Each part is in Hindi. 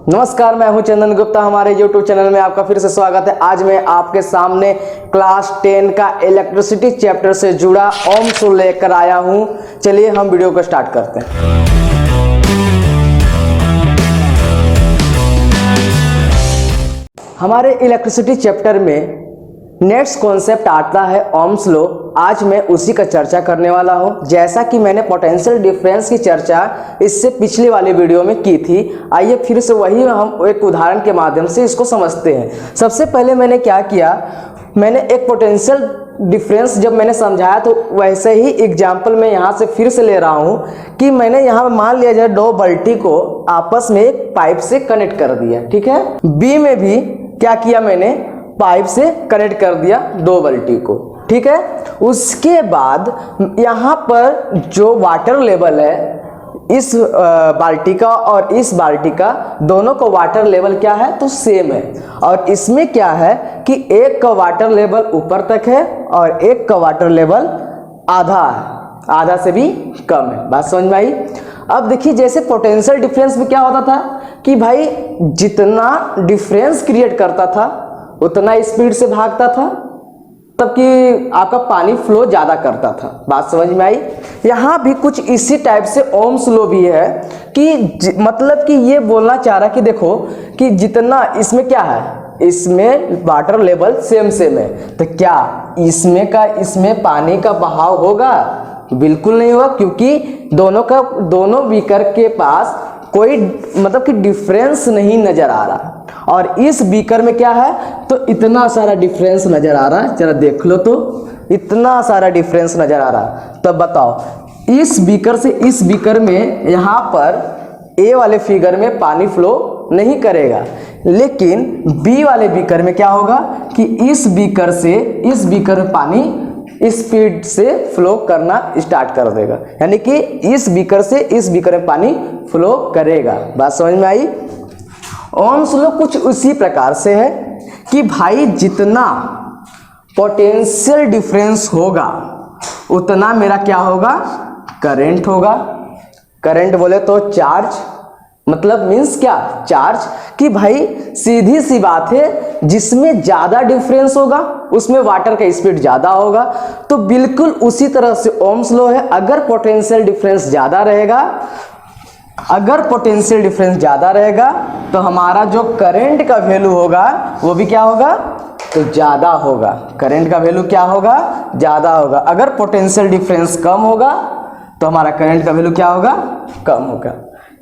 नमस्कार, मैं हूं चंदन गुप्ता। हमारे YouTube चैनल में आपका फिर से स्वागत है। आज मैं आपके सामने क्लास 10 का इलेक्ट्रिसिटी चैप्टर से जुड़ा ओम्स लेकर आया हूं। चलिए हम वीडियो को स्टार्ट करते हैं। हमारे इलेक्ट्रिसिटी चैप्टर में नेक्स्ट कॉन्सेप्ट आता है ओम्स लॉ। आज मैं उसी का चर्चा करने वाला हूं। जैसा कि मैंने पोटेंशियल डिफरेंस की चर्चा इससे पिछली वाली वीडियो में की थी, आइए फिर से वही हम एक उदाहरण के माध्यम से इसको समझते हैं। सबसे पहले मैंने क्या किया, मैंने एक पोटेंशियल डिफरेंस जब मैंने समझाया तो वैसे ही एग्जाम्पल मैं यहाँ से फिर से ले रहा हूँ कि मैंने यहाँ मान लिया जाए दो बाल्टी को आपस में एक पाइप से कनेक्ट कर दिया, ठीक है। बी में भी क्या किया, मैंने पाइप से कनेक्ट कर दिया दो बाल्टी को, ठीक है। उसके बाद यहाँ पर जो वाटर लेवल है इस बाल्टी का और इस बाल्टी का, दोनों का वाटर लेवल क्या है तो सेम है। और इसमें क्या है कि एक का वाटर लेवल ऊपर तक है और एक का वाटर लेवल आधा है, आधा से भी कम है। बात समझ में आई। अब देखिए, जैसे पोटेंशियल डिफरेंस में क्या होता था कि भाई जितना डिफरेंस क्रिएट करता था उतना स्पीड से भागता था, तब कि आपका पानी फ्लो ज्यादा करता था। बात समझ में आई। यहाँ भी कुछ इसी टाइप से ओम्स लॉ भी है कि मतलब कि ये बोलना चाह रहा कि देखो कि जितना इसमें क्या है, इसमें वाटर लेवल सेम है, तो क्या इसमें पानी का बहाव होगा? बिल्कुल नहीं होगा, क्योंकि दोनों बीकर के पास कोई मतलब कि डिफरेंस नहीं नजर आ रहा। और इस बीकर में क्या है तो इतना सारा डिफरेंस नजर आ रहा है। जरा देख लो तो इतना सारा डिफरेंस नजर आ रहा है। तब बताओ, इस बीकर से इस बीकर में यहाँ पर ए वाले फिगर में पानी फ्लो नहीं करेगा, लेकिन बी वाले बीकर में क्या होगा कि इस बीकर से इस बीकर में पानी स्पीड से फ्लो करना स्टार्ट कर देगा, यानी कि इस बीकर से इस बीकर में पानी फ्लो करेगा। बात समझ में आई। ओम्स लॉ कुछ उसी प्रकार से है कि भाई जितना पोटेंशियल डिफरेंस होगा उतना मेरा क्या होगा, करंट होगा। करंट बोले तो चार्ज, मतलब मीन्स क्या, चार्ज। कि भाई सीधी सी बात है, जिसमें ज्यादा डिफरेंस होगा उसमें वाटर का स्पीड ज्यादा होगा। तो बिल्कुल उसी तरह से ओम्स लॉ है। अगर पोटेंशियल डिफरेंस ज्यादा रहेगा तो हमारा जो करंट का वैल्यू होगा वो भी क्या होगा तो ज्यादा होगा। करंट का वैल्यू क्या होगा, ज्यादा होगा। अगर पोटेंशियल डिफरेंस कम होगा तो हमारा करंट का वैल्यू क्या होगा, कम होगा।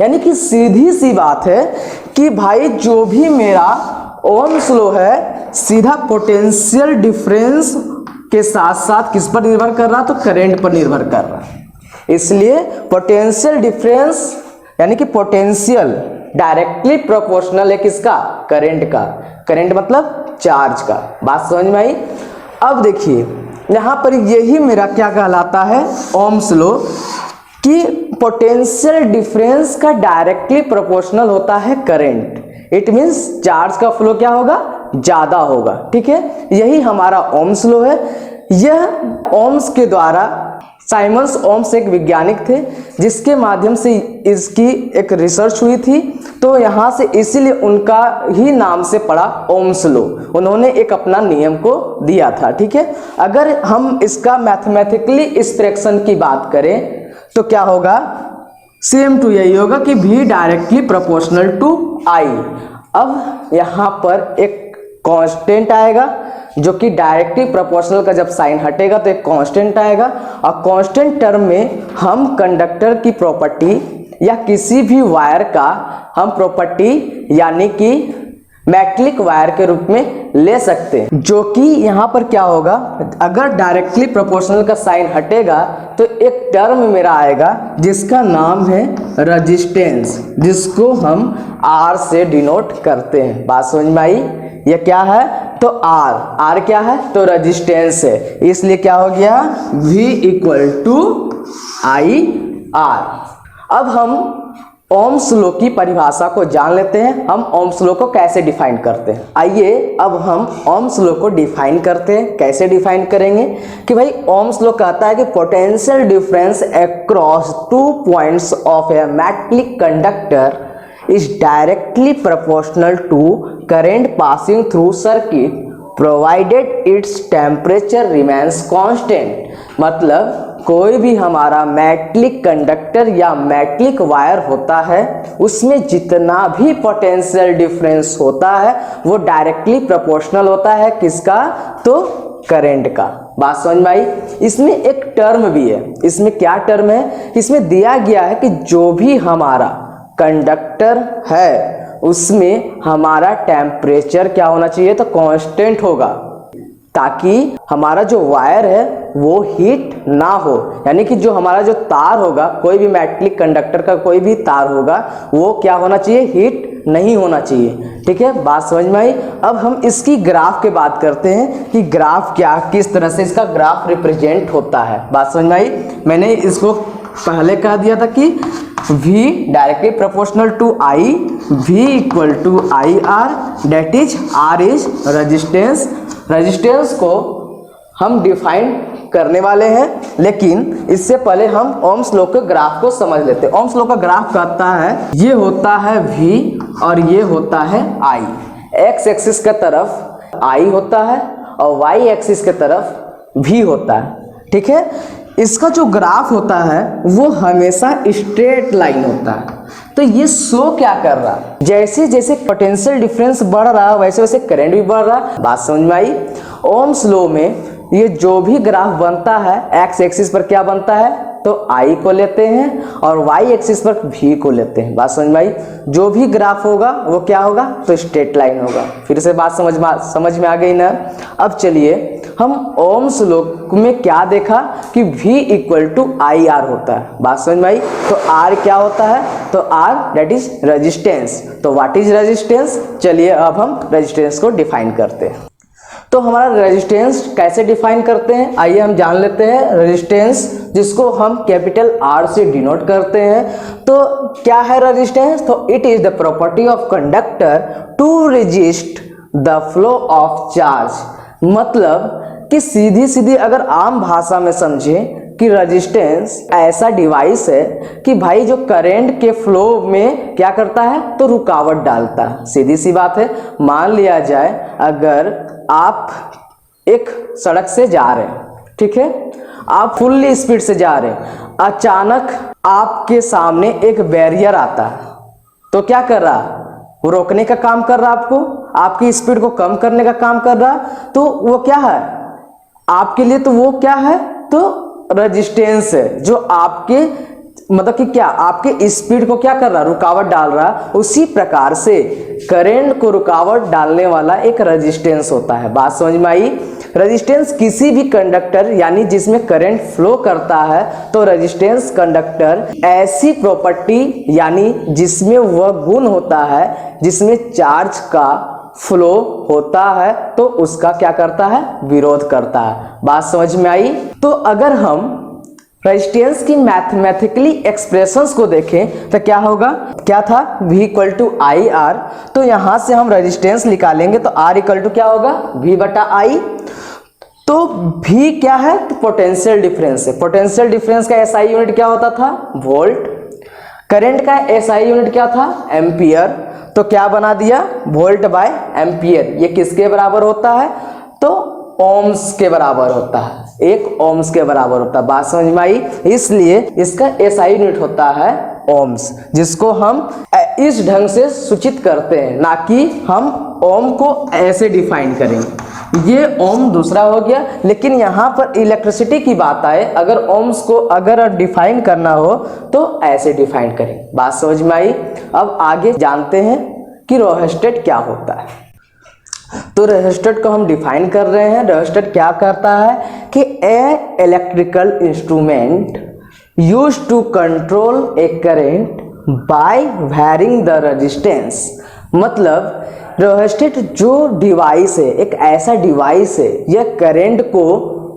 यानी कि सीधी सी बात है कि भाई जो भी मेरा ओम्स लॉ है सीधा पोटेंशियल डिफरेंस के साथ साथ किस पर निर्भर कर रहा, तो करंट पर निर्भर कर रहा। इसलिए पोटेंशियल डिफरेंस यानी कि पोटेंशियल डायरेक्टली प्रोपोर्शनल है किसका, करंट का। करंट मतलब चार्ज का। बात समझ में आई। अब देखिए यहाँ पर यही मेरा क्या कहलाता है, ओम्स लॉ, कि पोटेंशियल डिफरेंस का डायरेक्टली प्रोपोर्शनल होता है करंट। इट मींस चार्ज का फ्लो क्या होगा, ज्यादा होगा, ठीक है। यही हमारा ओम्स लॉ है। यह ओम्स के द्वारा साइमन्स ओम्स एक वैज्ञानिक थे जिसके माध्यम से इसकी एक रिसर्च हुई थी, तो यहाँ से इसीलिए उनका ही नाम से पड़ा ओम्स लॉ। उन्होंने एक अपना नियम को दिया था, ठीक है। अगर हम इसका मैथमेटिकली एक्सप्रेशन की बात करें तो क्या होगा, सेम टू यही होगा कि V directly proportional to I। अब यहाँ पर एक कांस्टेंट आएगा जो कि डायरेक्टली प्रोपोर्शनल का जब साइन हटेगा तो एक कांस्टेंट आएगा, और कांस्टेंट टर्म में हम कंडक्टर की प्रॉपर्टी या किसी भी वायर का हम प्रॉपर्टी यानी कि मेटलिक वायर के रूप में ले सकते हैं। जो कि यहाँ पर क्या होगा, अगर डायरेक्टली प्रोपोर्शनल का साइन हटेगा तो एक टर्म मेरा आएगा जिसका नाम है रेजिस्टेंस, जिसको हम R से डिनोट करते हैं। बात समझ में आई। यह क्या है तो R क्या है तो रेजिस्टेंस है, इसलिए क्या हो गया V इक्वल टू IR। अब हम ओम्स लॉ की परिभाषा को जान लेते हैं। हम ओम्स लॉ को कैसे डिफाइन करते हैं, आइए अब हम ओम्स लॉ को डिफाइन करते हैं। कैसे डिफाइन करेंगे कि भाई ओम्स लॉ कहता है कि potential difference across 2 points of A metallic conductor is directly proportional to current passing through circuit provided its temperature remains constant। मतलब कोई भी हमारा मेटलिक कंडक्टर या मेटलिक वायर होता है उसमें जितना भी पोटेंशियल डिफरेंस होता है वो डायरेक्टली प्रोपोर्शनल होता है किसका, तो करंट का। बात समझ में आई। इसमें एक टर्म भी है, इसमें क्या टर्म है, इसमें दिया गया है कि जो भी हमारा कंडक्टर है उसमें हमारा टेम्परेचर क्या होना चाहिए, तो कांस्टेंट होगा, ताकि हमारा जो वायर है वो हीट ना हो। यानी कि जो हमारा जो तार होगा, कोई भी मेटलिक कंडक्टर का कोई भी तार होगा वो क्या होना चाहिए, हीट नहीं होना चाहिए। ठीक है, बात समझ में आई। अब हम इसकी ग्राफ की बात करते हैं कि ग्राफ क्या, किस तरह से इसका ग्राफ रिप्रेजेंट होता है। बात समझ में आई। मैंने इसको पहले कह दिया था कि V directly proportional to I, V equal to I R, that is R is resistance. Resistance को हम डिफाइन करने वाले हैं, लेकिन इससे पहले हम ओम्स लॉ के ग्राफ को समझ लेते हैं। ओम्स लॉ का ग्राफ कहता है ये होता है V और ये होता है I। एक्स एक्सिस के तरफ I होता है और Y एक्सिस के तरफ V होता है। ठीक है, इसका जो ग्राफ होता है वो हमेशा स्ट्रेट लाइन होता है। तो ये शो क्या कर रहा है, जैसे जैसे पोटेंशियल डिफरेंस बढ़ रहा है वैसे वैसे करंट भी बढ़ रहा है। बात समझ में आई। ओम्स लॉ में ये जो भी ग्राफ बनता है एक्स एक्सिस पर क्या बनता है, तो I को लेते हैं और Y एक्सिस पर V को लेते हैं। बात समझ में आई। जो भी ग्राफ होगा वो क्या होगा, तो स्ट्रेट लाइन होगा। फिर से बात समझ में आ गई ना। अब चलिए हम ओम्स लॉ में क्या देखा कि V equal to I R होता है। बात समझ में आई। तो R क्या होता है, तो R दैट इज रेजिस्टेंस। तो व्हाट इज रेजिस्टेंस, चलिए अब हम रेजिस्टेंस को डिफाइन करते हैं। तो हमारा रेजिस्टेंस कैसे डिफाइन करते हैं, आइए हम जान लेते हैं। रेजिस्टेंस जिसको हम कैपिटल R से डिनोट करते हैं, तो क्या है रेजिस्टेंस, तो it is the property of conductor to resist the flow of charge. मतलब कि सीधी सीधी अगर आम भाषा में समझें कि रेजिस्टेंस ऐसा डिवाइस है कि भाई जो करंट के फ्लो में क्या करता है, तो रुकावट डालता है। सीधी सी बात है। मान लिया जाए अगर आप एक सड़क से जा रहे हैं, ठीक है, आप फुल्ली स्पीड से जा रहे हैं, अचानक आपके सामने एक बैरियर आता है, तो क्या कर रहा, वो रोकने का काम कर रहा, आपकी स्पीड को कम करने का काम कर रहा। तो वो क्या है आपके लिए, तो वो क्या है, तो रेजिस्टेंस है जो आपके मतलब कि क्या आपके स्पीड को क्या कर रहा, रुकावट डाल रहा। उसी प्रकार से करंट को रुकावट डालने वाला एक रेजिस्टेंस होता है। बात समझ में आई। रेजिस्टेंस किसी भी कंडक्टर यानी जिसमें करंट फ्लो करता है, तो रेजिस्टेंस कंडक्टर ऐसी प्रॉपर्टी यानी जिसमें वह गुण होता है जिसमें चार्ज का फ्लो होता है, तो उसका क्या करता है, विरोध करता है। बात समझ में आई। तो अगर हम रेजिस्टेंस की मैथमेटिकली एक्सप्रेशंस को देखें तो क्या होगा, क्या था, V equal to I R. तो यहां से हम रेजिस्टेंस निकालेंगे तो R इक्वल टू क्या होगा, V बटा I। तो V क्या है, तो पोटेंशियल डिफरेंस है। पोटेंशियल डिफरेंस का SI यूनिट क्या होता था, वोल्ट। करंट का SI यूनिट क्या था, एम्पियर। तो क्या बना दिया, वोल्ट बाय एम्पियर। ये किसके बराबर होता है, तो ओम्स के बराबर होता है, 1 ओम्स के बराबर होता है। बात समझ में आई। इसलिए इसका SI यूनिट होता है ओम्स, जिसको हम इस ढंग से सूचित करते हैं, ना कि हम ओम को ऐसे डिफाइन करेंगे। ये ओम दूसरा हो गया। लेकिन यहाँ पर इलेक्ट्रिसिटी की बात आए, अगर ओम्स को अगर डिफाइन करना हो तो ऐसे डिफाइन करें। बात समझ में आई। अब आगे जानते हैं कि रेजिस्टेंस क्या होता है। तो रेजिस्टेंस को हम डिफाइन कर रहे हैं। रेजिस्टेंस क्या करता है कि a electrical instrument used to control a current by varying the resistance. मतलब रेजिस्टेंस जो डिवाइस है, एक ऐसा डिवाइस है, यह करंट को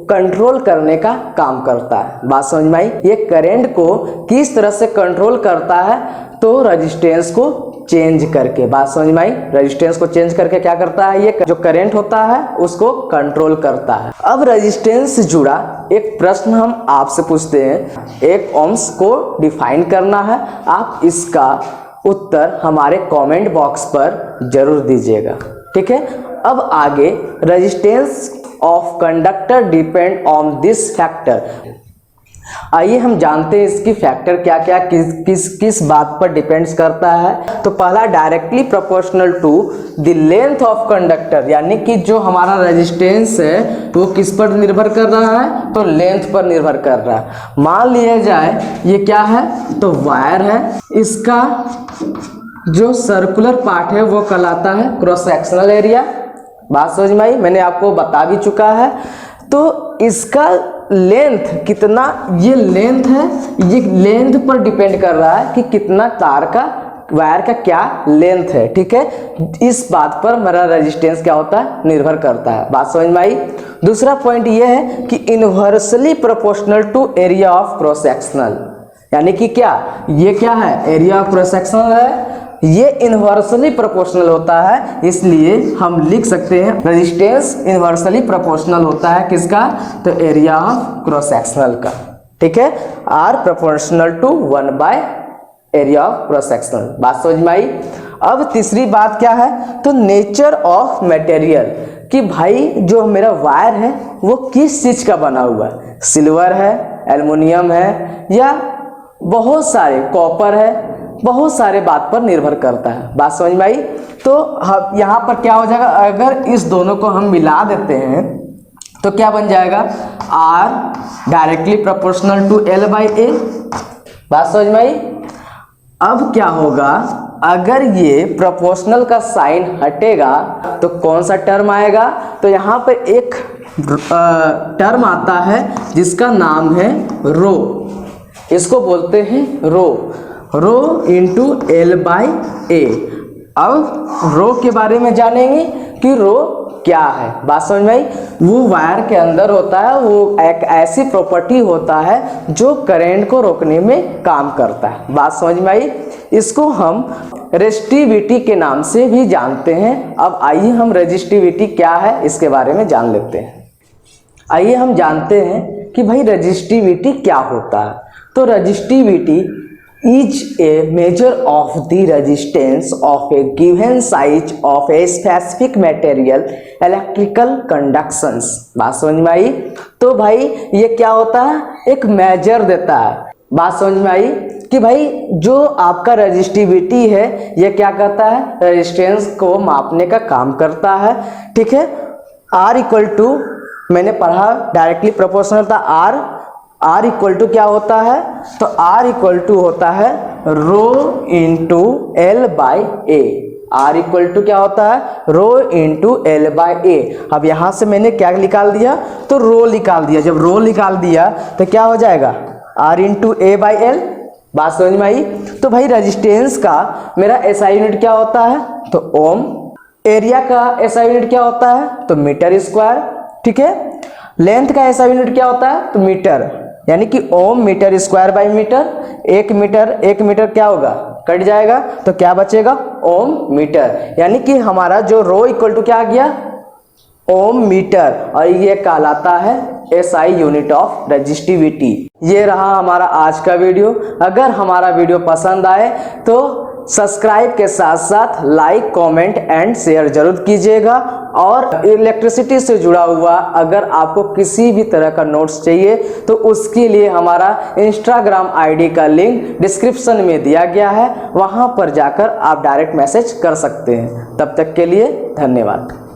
कंट्रोल करने का काम करता है। बात समझ में आई। ये करंट को किस तरह से कंट्रोल करता है, तो रेजिस्टेंस को चेंज करके। बात समझ में आई। रेजिस्टेंस को चेंज करके क्या करता है, ये जो करंट होता है उसको कंट्रोल करता है। अब रेजिस्टेंस से जुड़ा एक प्रश्न हम आपसे पूछते हैं। 1 ओम्स को डिफाइन करना है, आप इसका उत्तर हमारे कमेंट बॉक्स पर जरूर दीजिएगा। ठीक है, अब आगे resistance of conductor depend on this factor. आइए हम जानते हैं इसकी फैक्टर क्या क्या किस बात पर डिपेंड्स करता है। तो पहला directly proportional to the length of conductor, यानी कि जो हमारा रेजिस्टेंस है वो किस पर निर्भर कर रहा है, तो लेंथ पर निर्भर कर रहा है। मान लिया जाए ये क्या है, तो वायर है, इसका जो सर्कुलर पार्ट है वो कहलाता है क्रॉस सेक्शनल एरिया। बात समझ में आई, मैंने आपको बता भी चुका है। तो इसका लेंथ कितना, ये लेंथ है, ये लेंथ पर डिपेंड कर रहा है कि कितना तार का वायर का क्या लेंथ है। ठीक है, इस बात पर मेरा रेजिस्टेंस क्या होता है, निर्भर करता है। बात समझ में आई। दूसरा पॉइंट ये है कि inversely proportional to area of cross sectional, यानी कि क्या, ये क्या है, एरिया ऑफ क्रॉस सेक्शनल है, ये इनवर्सली प्रोपोर्शनल होता है, इसलिए हम लिख सकते हैं रेजिस्टेंस इनवर्सली प्रोपोर्शनल होता है किसका, तो एरिया ऑफ क्रॉस सेक्शनल का। ठीक है, R proportional to 1 by area of cross sectional. बात समझ में आई। अब तीसरी बात क्या है, तो नेचर ऑफ मटेरियल, कि भाई जो मेरा वायर है वो किस चीज का बना हुआ है, सिल्वर है, एल्युमिनियम है, या बहुत सारे कॉपर है, बहुत सारे बात पर निर्भर करता है। बात समझ में आई। तो यहाँ पर क्या हो जाएगा, अगर इस दोनों को हम मिला देते हैं तो क्या बन जाएगा, R directly proportional to L by A। बात समझ में आई। अब क्या होगा, अगर ये प्रोपोर्शनल का साइन हटेगा तो कौन सा टर्म आएगा, तो यहाँ पर एक टर्म आता है जिसका नाम है रो, इसको बोलते हैं रो इंटू एल बाई ए। अब रो के बारे में जानेंगे कि रो क्या है। बात समझ में आई। वो वायर के अंदर होता है, वो एक ऐसी प्रॉपर्टी होता है जो करंट को रोकने में काम करता है। बात समझ में आई। इसको हम रेजिस्टिविटी के नाम से भी जानते हैं। अब आइए हम रेजिस्टिविटी क्या है इसके बारे में जान लेते हैं। आइए हम जानते हैं कि भाई रेजिस्टिविटी क्या होता है। तो resistivity is a measure of the resistance of a given size of a specific material electrical conductance। बात समझ में आई। तो भाई ये क्या होता है, एक मेजर देता है। बात समझ में आई कि भाई जो आपका रेजिस्टिविटी है ये क्या करता है, रेजिस्टेंस को मापने का काम करता है। ठीक है, R इक्वल टू, मैंने पढ़ा डायरेक्टली प्रोपोर्शनल था, R इक्वल टू क्या होता है, तो R इक्वल टू होता है rho into L by A. R equal to क्या होता है, rho into L by A. अब यहां से मैंने क्या निकाल दिया, तो रो निकाल दिया। जब रो निकाल दिया तो क्या हो जाएगा, R into A by L. बात समझ में आई। तो भाई रेजिस्टेंस का मेरा SI यूनिट क्या होता है, तो ओम। एरिया का SI यूनिट क्या होता है, तो मीटर स्क्वायर। ठीक है, लेंथ का SI यूनिट क्या होता है, तो मीटर, यानी कि ओम मीटर स्क्वायर बाई मीटर। एक मीटर क्या होगा, कट जाएगा, तो क्या बचेगा, ओम मीटर। यानी कि हमारा जो रो इक्वल टू क्या आ गया, ओम मीटर, और ये कहलाता है SI यूनिट ऑफ रेजिस्टिविटी। ये रहा हमारा आज का वीडियो। अगर हमारा वीडियो पसंद आए तो सब्सक्राइब के साथ साथ लाइक, कमेंट एंड शेयर जरूर कीजिएगा। और इलेक्ट्रिसिटी से जुड़ा हुआ अगर आपको किसी भी तरह का नोट्स चाहिए तो उसके लिए हमारा इंस्टाग्राम ID का लिंक डिस्क्रिप्शन में दिया गया है, वहां पर जाकर आप डायरेक्ट मैसेज कर सकते हैं। तब तक के लिए धन्यवाद।